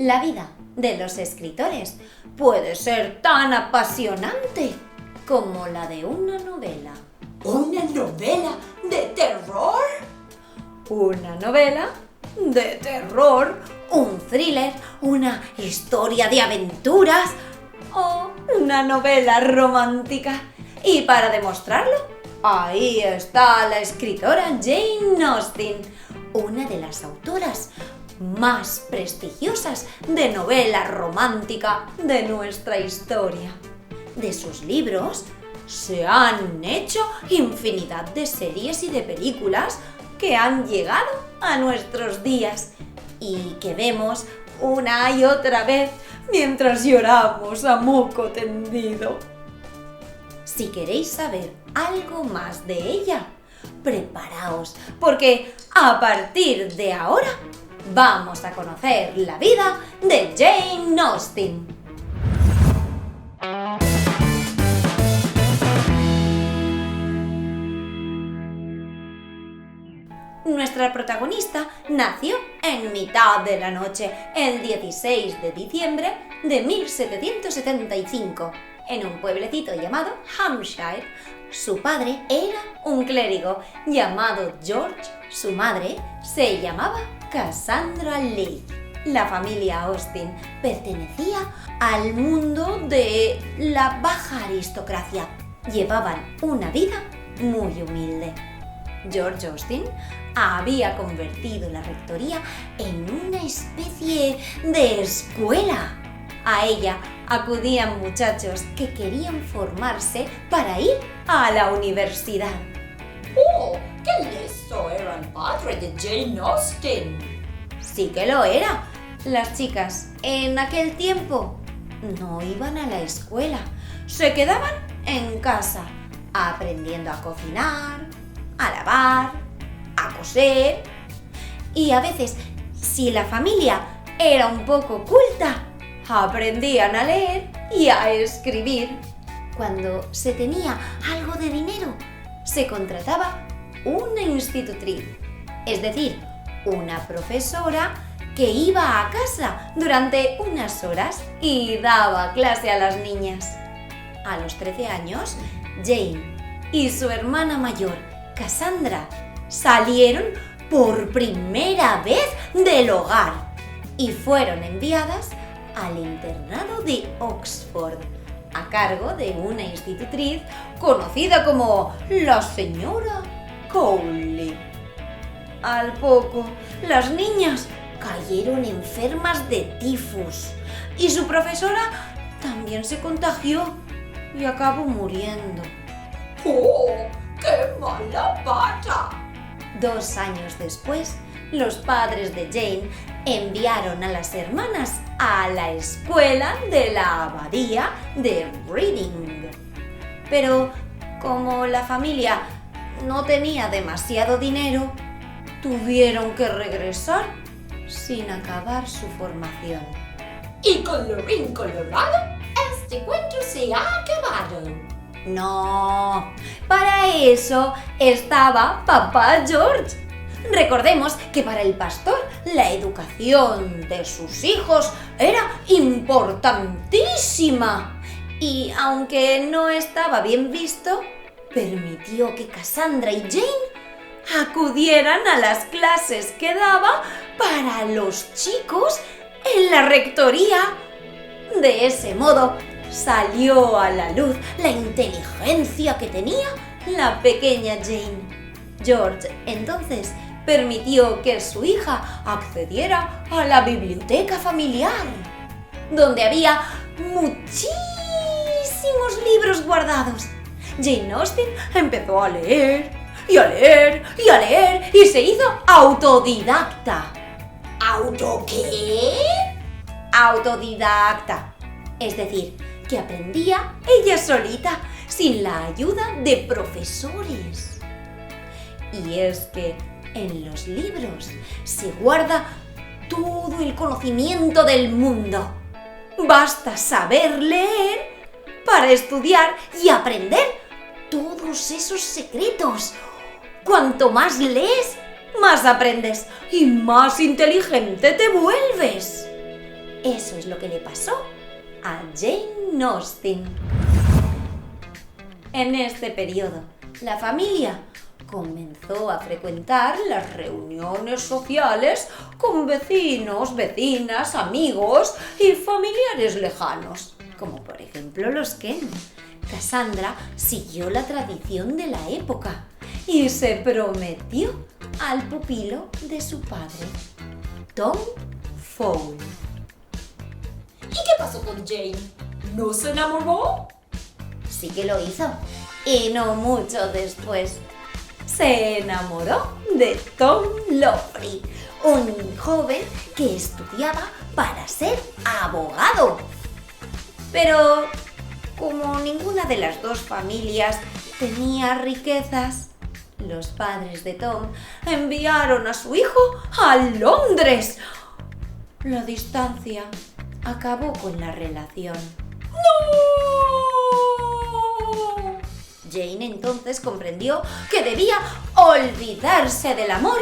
La vida de los escritores puede ser tan apasionante como la de una novela. ¿Una novela de terror? Una novela de terror, un thriller, una historia de aventuras o una novela romántica. Y para demostrarlo, ahí está la escritora Jane Austen, una de las autoras más prestigiosas de novela romántica de nuestra historia. De sus libros se han hecho infinidad de series y de películas que han llegado a nuestros días y que vemos una y otra vez mientras lloramos a moco tendido. Si queréis saber algo más de ella, preparaos, porque a partir de ahora vamos a conocer la vida de Jane Austen. Nuestra protagonista nació en mitad de la noche, el 16 de diciembre de 1775, en un pueblecito llamado Hampshire. Su padre era un clérigo llamado George, su madre se llamaba Cassandra Leigh. La familia Austen pertenecía al mundo de la baja aristocracia. Llevaban una vida muy humilde. George Austen había convertido la rectoría en una especie de escuela. A ella acudían muchachos que querían formarse para ir a la universidad. ¡Oh! ¡Qué listo era el padre de Jane Austen! Sí que lo era. Las chicas en aquel tiempo no iban a la escuela, se quedaban en casa aprendiendo a cocinar, a lavar, a coser y a veces, si la familia era un poco culta, aprendían a leer y a escribir. Cuando se tenía algo de dinero, se contrataba una institutriz, es decir, una profesora que iba a casa durante unas horas y daba clase a las niñas. A los 13 años, Jane y su hermana mayor, Cassandra, salieron por primera vez del hogar y fueron enviadas al internado de Oxford, a cargo de una institutriz conocida como la señora Cowley. Al poco, las niñas cayeron enfermas de tifus y su profesora también se contagió y acabó muriendo. ¡Oh! ¡Qué mala pata! 2 años después, los padres de Jane enviaron a las hermanas a la escuela de la abadía de Reading. Pero como la familia no tenía demasiado dinero, tuvieron que regresar sin acabar su formación. Y colorín colorado, este cuento se ha acabado. No, para eso estaba Papá George. Recordemos que para el pastor la educación de sus hijos era importantísima y aunque no estaba bien visto, permitió que Cassandra y Jane acudieran a las clases que daba para los chicos en la rectoría. De ese modo salió a la luz la inteligencia que tenía la pequeña Jane. George entonces permitió que su hija accediera a la biblioteca familiar, donde había muchísimos libros guardados. Jane Austen empezó a leer y a leer y a leer y se hizo autodidacta. ¿Auto qué? Autodidacta, es decir, que aprendía ella solita, sin la ayuda de profesores. Y es que en los libros se guarda todo el conocimiento del mundo. Basta saber leer para estudiar y aprender todos esos secretos. Cuanto más lees, más aprendes y más inteligente te vuelves. Eso es lo que le pasó a Jane Austen. En este periodo, la familia comenzó a frecuentar las reuniones sociales con vecinos, vecinas, amigos y familiares lejanos, como por ejemplo los Kent. Cassandra siguió la tradición de la época y se prometió al pupilo de su padre, Tom Fowle. ¿Y qué pasó con Jane? ¿No se enamoró? Sí que lo hizo, y no mucho después. Se enamoró de Tom Lowry, un joven que estudiaba para ser abogado. Pero como ninguna de las dos familias tenía riquezas, los padres de Tom enviaron a su hijo a Londres. La distancia acabó con la relación. ¡No! Jane entonces comprendió que debía olvidarse del amor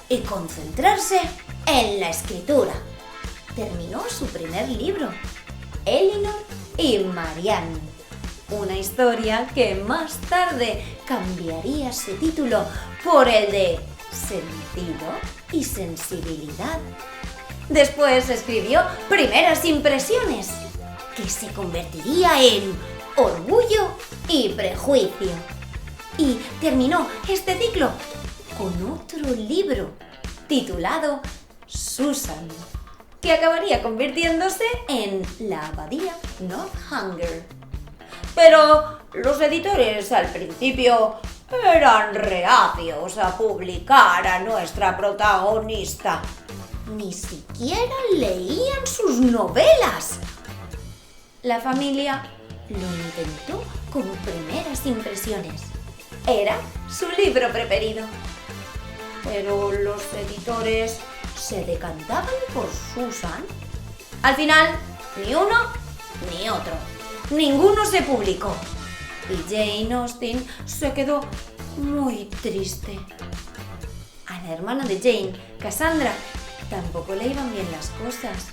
y concentrarse en la escritura. Terminó su primer libro, Elinor y Marianne, una historia que más tarde cambiaría su título por el de Sentido y Sensibilidad. Después escribió Primeras Impresiones, que se convertiría en Orgullo y Prejuicio. Y terminó este ciclo con otro libro titulado Susan, que acabaría convirtiéndose en La Abadía Northanger. Pero los editores al principio eran reacios a publicar a nuestra protagonista. Ni siquiera leían sus novelas. La familia lo intentó con Primeras Impresiones. Era su libro preferido. Pero los editores se decantaban por Susan. Al final, ni uno ni otro. Ninguno se publicó. Y Jane Austen se quedó muy triste. A la hermana de Jane, Cassandra, tampoco le iban bien las cosas.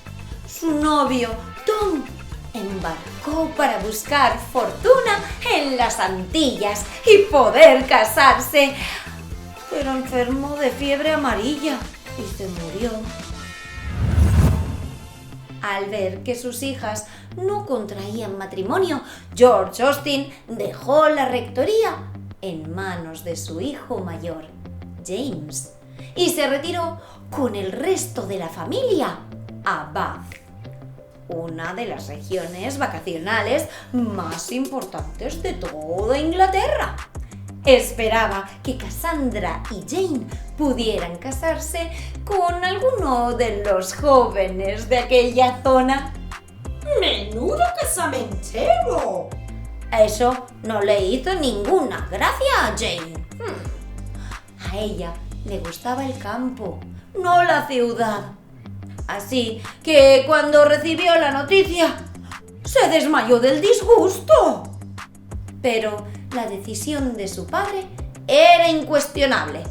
Su novio, Tom, embarcó para buscar fortuna en las Antillas y poder casarse, pero enfermó de fiebre amarilla y se murió. Al ver que sus hijas no contraían matrimonio, George Austen dejó la rectoría en manos de su hijo mayor, James, y se retiró con el resto de la familia a Bath, una de las regiones vacacionales más importantes de toda Inglaterra. Esperaba que Cassandra y Jane pudieran casarse con alguno de los jóvenes de aquella zona. ¡Menudo casamentero! Eso no le hizo ninguna gracia a Jane. A ella le gustaba el campo, no la ciudad. Así que cuando recibió la noticia, se desmayó del disgusto. Pero la decisión de su padre era incuestionable.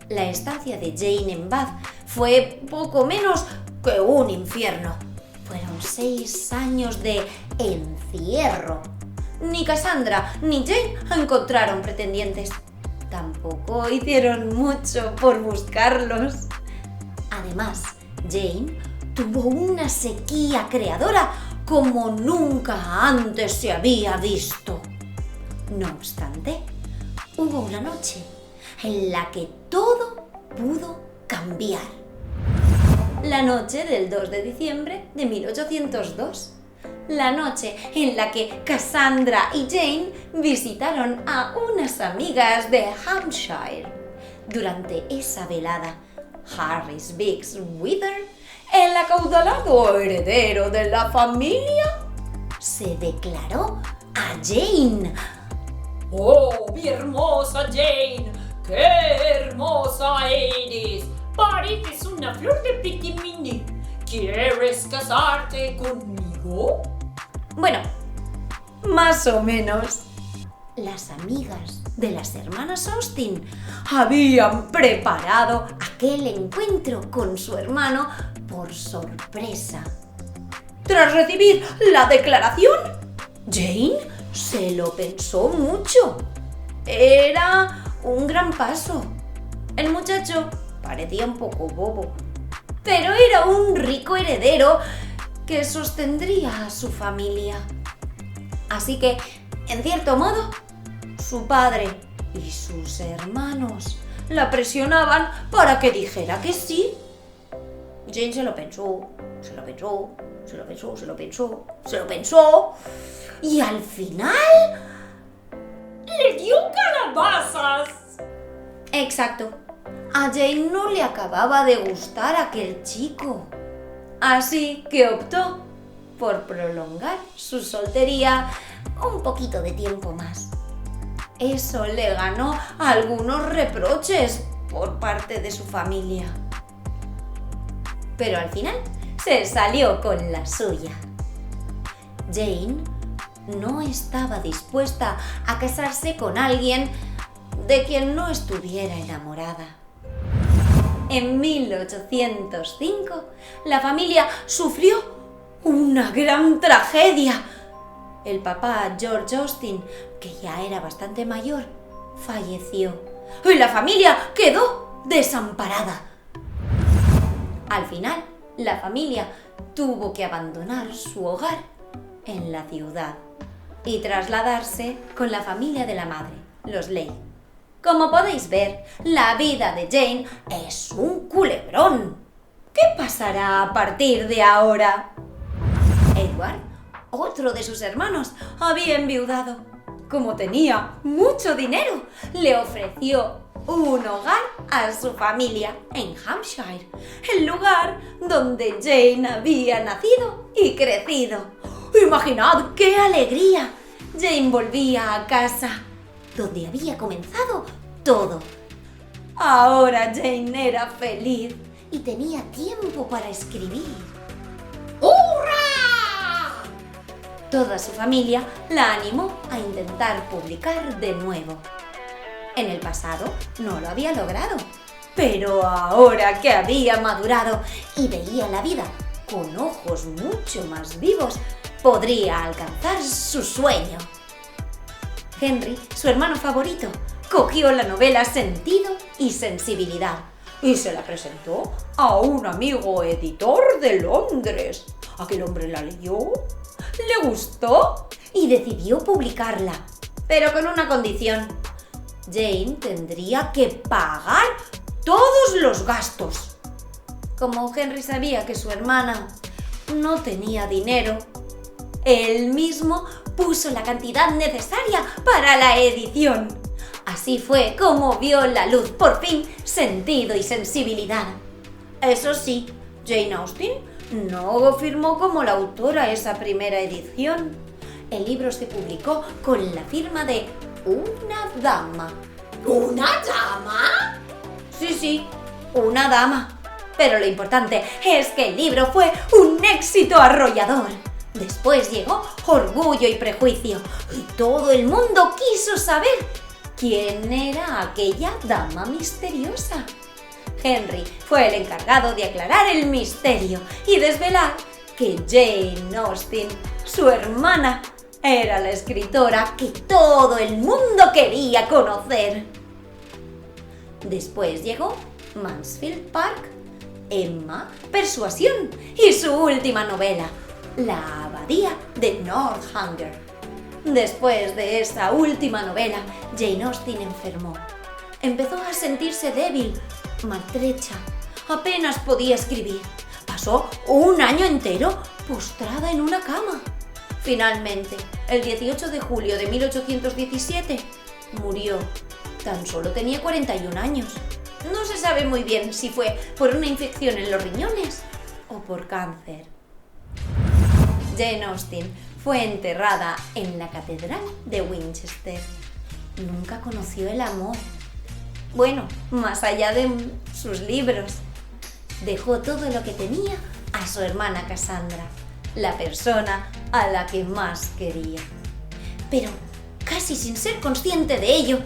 La estancia de Jane en Bath fue poco menos que un infierno. Fueron 6 años de encierro. Ni Cassandra ni Jane encontraron pretendientes. Tampoco hicieron mucho por buscarlos. Además, Jane tuvo una sequía creadora como nunca antes se había visto. No obstante, hubo una noche en la que todo pudo cambiar. La noche del 2 de diciembre de 1802. La noche en la que Cassandra y Jane visitaron a unas amigas de Hampshire. Durante esa velada, Harris Biggs Wither, el acaudalado heredero de la familia, se declaró a Jane. ¡Oh, mi hermosa Jane! ¡Qué hermosa eres! Pareces una flor de piquimini. ¿Quieres casarte conmigo? Bueno, más o menos. Las amigas de las hermanas Austen habían preparado aquel encuentro con su hermano por sorpresa. Tras recibir la declaración, Jane se lo pensó mucho. Era un gran paso. El muchacho parecía un poco bobo, pero era un rico heredero que sostendría a su familia. Así que, en cierto modo, su padre y sus hermanos la presionaban para que dijera que sí. Jane se lo pensó, y al final ¡Le dio calabazas! Exacto. A Jane no le acababa de gustar aquel chico. Así que optó por prolongar su soltería un poquito de tiempo más. Eso le ganó algunos reproches por parte de su familia. Pero al final se salió con la suya. Jane no estaba dispuesta a casarse con alguien de quien no estuviera enamorada. En 1805, la familia sufrió una gran tragedia. El papá George Austen, que ya era bastante mayor, falleció y la familia quedó desamparada. Al final, la familia tuvo que abandonar su hogar en la ciudad y trasladarse con la familia de la madre, los Leigh. Como podéis ver, la vida de Jane es un culebrón. ¿Qué pasará a partir de ahora? Edward, otro de sus hermanos, había enviudado. Como tenía mucho dinero, le ofreció un hogar a su familia en Hampshire, el lugar donde Jane había nacido y crecido. ¡Imaginad qué alegría! Jane volvía a casa, donde había comenzado todo. Ahora Jane era feliz y tenía tiempo para escribir. ¡Hurra! Toda su familia la animó a intentar publicar de nuevo. En el pasado no lo había logrado, pero ahora que había madurado y veía la vida con ojos mucho más vivos, podría alcanzar su sueño. Henry, su hermano favorito, cogió la novela Sentido y Sensibilidad y se la presentó a un amigo editor de Londres. Aquel hombre la leyó, le gustó y decidió publicarla, pero con una condición. Jane tendría que pagar todos los gastos. Como Henry sabía que su hermana no tenía dinero, él mismo puso la cantidad necesaria para la edición. Así fue como vio la luz, por fin, Sentido y Sensibilidad. Eso sí, Jane Austen no firmó como la autora esa primera edición. El libro se publicó con la firma de una dama. ¿Una dama? Sí, una dama. Pero lo importante es que el libro fue un éxito arrollador. Después llegó Orgullo y Prejuicio y todo el mundo quiso saber quién era aquella dama misteriosa. Henry fue el encargado de aclarar el misterio y desvelar que Jane Austen, su hermana, era la escritora que todo el mundo quería conocer. Después llegó Mansfield Park, Emma, Persuasión y su última novela, La abadía de Northanger. Después de esa última novela, Jane Austen enfermó. Empezó a sentirse débil, maltrecha. Apenas podía escribir. Pasó un año entero postrada en una cama. Finalmente, el 18 de julio de 1817, murió. Tan solo tenía 41 años. No se sabe muy bien si fue por una infección en los riñones o por cáncer. Jane Austen fue enterrada en la Catedral de Winchester. Nunca conoció el amor. Bueno, más allá de sus libros. Dejó todo lo que tenía a su hermana Cassandra, la persona a la que más quería. Pero, casi sin ser consciente de ello,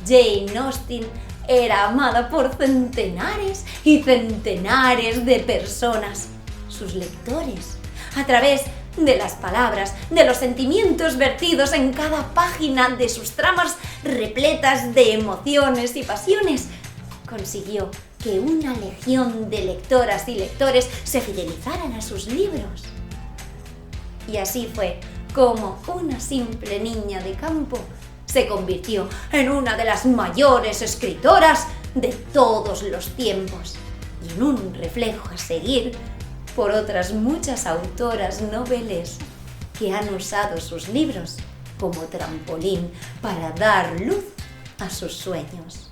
Jane Austen era amada por centenares y centenares de personas. sus lectores, a través de las palabras, de los sentimientos vertidos en cada página de sus tramas repletas de emociones y pasiones, consiguió que una legión de lectoras y lectores se fidelizaran a sus libros. Y así fue como una simple niña de campo se convirtió en una de las mayores escritoras de todos los tiempos y en un reflejo a seguir por otras muchas autoras noveles que han usado sus libros como trampolín para dar luz a sus sueños.